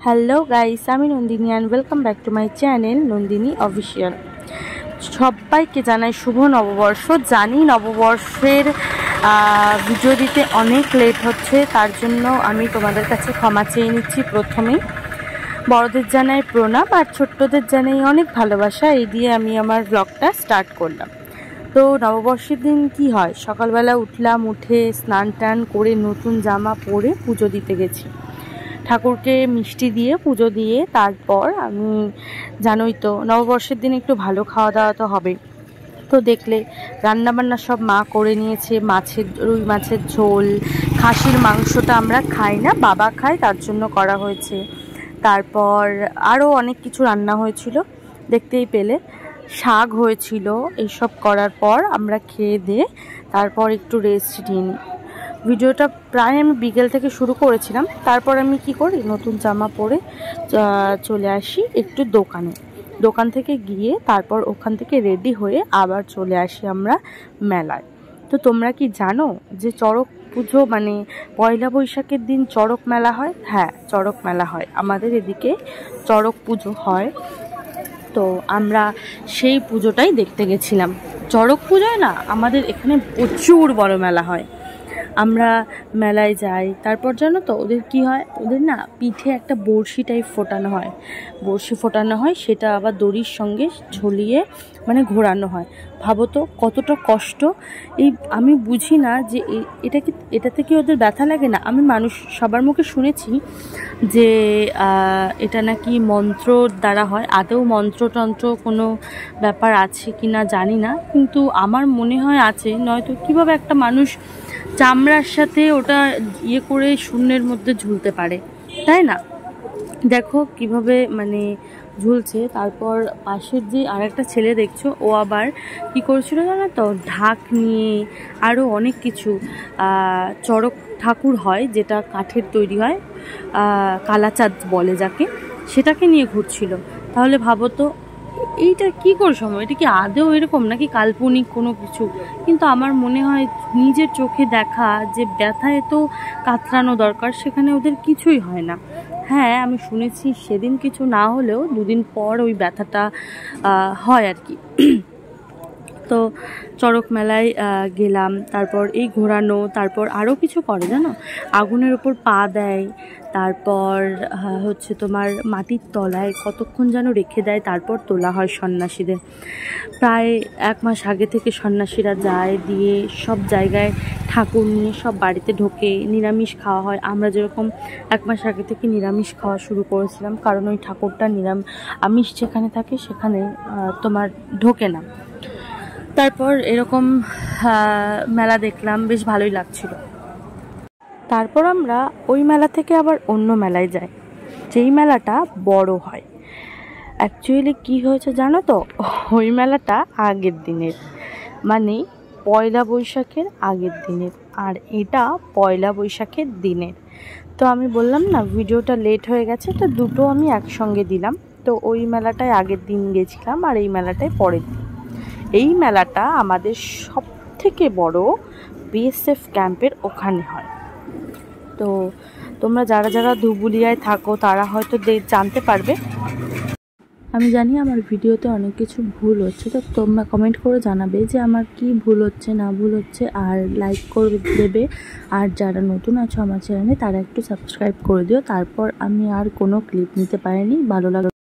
Hello guys, আমি Nandini and welcome back to my channel Nandini official. সবাইকে জানাই শুভ নববর্ষ। জানি নববর্ষের ভিডিও দিতে অনেক লেট হচ্ছে, তার জন্য আমি তোমাদের কাছে ক্ষমা চেয়ে নিচ্ছি। প্রথমেই বড়দের জানাই প্রণাম আর ছোট্টদের জানাই অনেক ভালোবাসা। এই দিয়ে আমি আমার ব্লগটা স্টার্ট করলাম। তো নববর্ষের দিন কি হয়, সকালবেলা উঠলাম, উঠে স্নান টান করে নতুন জামা পরে পুজো দিতে গেছি। ঠাকুরকে মিষ্টি দিয়ে পুজো দিয়ে তারপর আমি, জানোই তো নববর্ষের দিন একটু ভালো খাওয়া দাওয়া তো হবে। তো দেখলে রান্নাবান্না সব মা করে নিয়েছে। রুই মাছের ঝোল, খাসির মাংসটা আমরা খাই না, বাবা খায়, তার জন্য করা হয়েছে। তারপর আরও অনেক কিছু রান্না হয়েছিল, দেখতেই পেলে। শাক হয়েছিল। এইসব করার পর আমরা খেয়ে দিয়ে তারপর একটু রেস্ট নিই। ভিডিওটা প্রায় আমি বিকেল থেকে শুরু করেছিলাম। তারপর আমি কি করি, নতুন জামা পরে চলে আসি একটু দোকান থেকে গিয়ে তারপর ওখান থেকে রেডি হয়ে আবার চলে আসি আমরা মেলায়। তো তোমরা কি জানো যে চড়ক পুজো মানে পয়লা বৈশাখের দিন চড়ক মেলা হয়? হ্যাঁ, চড়ক মেলা হয়, আমাদের এদিকে চড়ক পুজো হয়। তো আমরা সেই পুজোটাই দেখতে গেছিলাম। চড়ক পুজোয় না, আমাদের এখানে প্রচুর বড় মেলা হয়। আমরা মেলায় যাই। তারপর জানো তো ওদের কি হয়, ওদের না পিঠে একটা বড়শি টাইপ ফোটানো হয়, সেটা আবার দড়ির সঙ্গে ঝুলিয়ে মানে ঘোরানো হয়। ভাবো তো কতটা কষ্ট। আমি বুঝি না যে এটাতে কি ওদের ব্যথা লাগে না। আমি সবার মুখে শুনেছি যে এটা নাকি মন্ত্রর দ্বারা হয়। আদৌ মন্ত্রতন্ত্র কোনো ব্যাপার আছে কি না জানি না, কিন্তু আমার মনে হয় আছে। নয়তো কীভাবে একটা মানুষ চামড়ার সাথে ওটা করে শূন্যের মধ্যে ঝুলতে পারে, তাই না? দেখো কিভাবে মানে ঝুলছে। তারপর পাশের যে আরেকটা ছেলে দেখছো, ও আবার কি করেছিল জানো তো, ঢাক নিয়ে আরও অনেক কিছু চড়ক ঠাকুর হয় যেটা কাঠের তৈরি হয়, কালাচাঁদ বলে যাকে, সেটাকে নিয়ে ঘুরছিল। তাহলে ভাবো তো এইটা কি করে সম্ভব? এটা কি আদৌ এরকম নাকি কাল্পনিক কোনো কিছু? কিন্তু আমার মনে হয় নিজের চোখে দেখা যে ব্যথায় তো কাতরানো দরকার, সেখানে ওদের কিছুই হয় না। হ্যাঁ, আমি শুনেছি সেদিন কিছু না হলেও দুদিন পর ওই ব্যথাটা হয় আর কি। তো চড়ক মেলায় গেলাম, তারপর এই ঘোরানো, তারপর আরও কিছু করে জানো, আগুনের ওপর পা দেয়, তারপর হচ্ছে তোমার মাটির তলায় কতক্ষণ যেন রেখে দেয়, তারপর তোলা হয় সন্ন্যাসীদের। প্রায় 1 মাস আগে থেকে সন্ন্যাসীরা যায়, দিয়ে সব জায়গায় ঠাকুর নিয়ে সব বাড়িতে ঢোকে, নিরামিষ খাওয়া হয়। আমরা যেরকম 1 মাস আগে থেকে নিরামিষ খাওয়া শুরু করেছিলাম, কারণ ওই ঠাকুরটা আমিষ যেখানে থাকে সেখানে তোমার ঢোকে না। তারপর এরকম মেলা দেখলাম, বেশ ভালোই লাগছিল। তারপর আমরা ওই মেলা থেকে আবার অন্য মেলায় যাই, যেই মেলাটা বড় হয়। অ্যাকচুয়ালি কি হয়েছে জানো তো, ওই মেলাটা আগের দিনের, মানে পয়লা বৈশাখের আগের দিনের, আর এটা পয়লা বৈশাখের দিনের। তো আমি বললাম না ভিডিওটা লেট হয়ে গেছে, তো দুটো আমি একসঙ্গে দিলাম। তো ওই মেলাটায় আগের দিন গেছিলাম আর এই মেলাটায় পরের দিন। এই মেলাটা আমাদের সব থেকে বড় বিএসএফ ক্যাম্পের ওখানে হয়। তো তোমরা যারা যারা ধুবুলিয়ায় থাকো তারা হয়তো জানতে পারবে। আমি জানি আমার ভিডিওতে অনেক কিছু ভুল হচ্ছে, তো তোমরা কমেন্ট করে জানাবে যে আমার কি ভুল হচ্ছে না ভুল হচ্ছে, আর লাইক করে দেবে। আর যারা নতুন আছো আমার চ্যানেলে তারা একটু সাবস্ক্রাইব করে দিও। তারপর আমি আর কোনো ক্লিপ নিতে পারিনি, ভালো লাগে।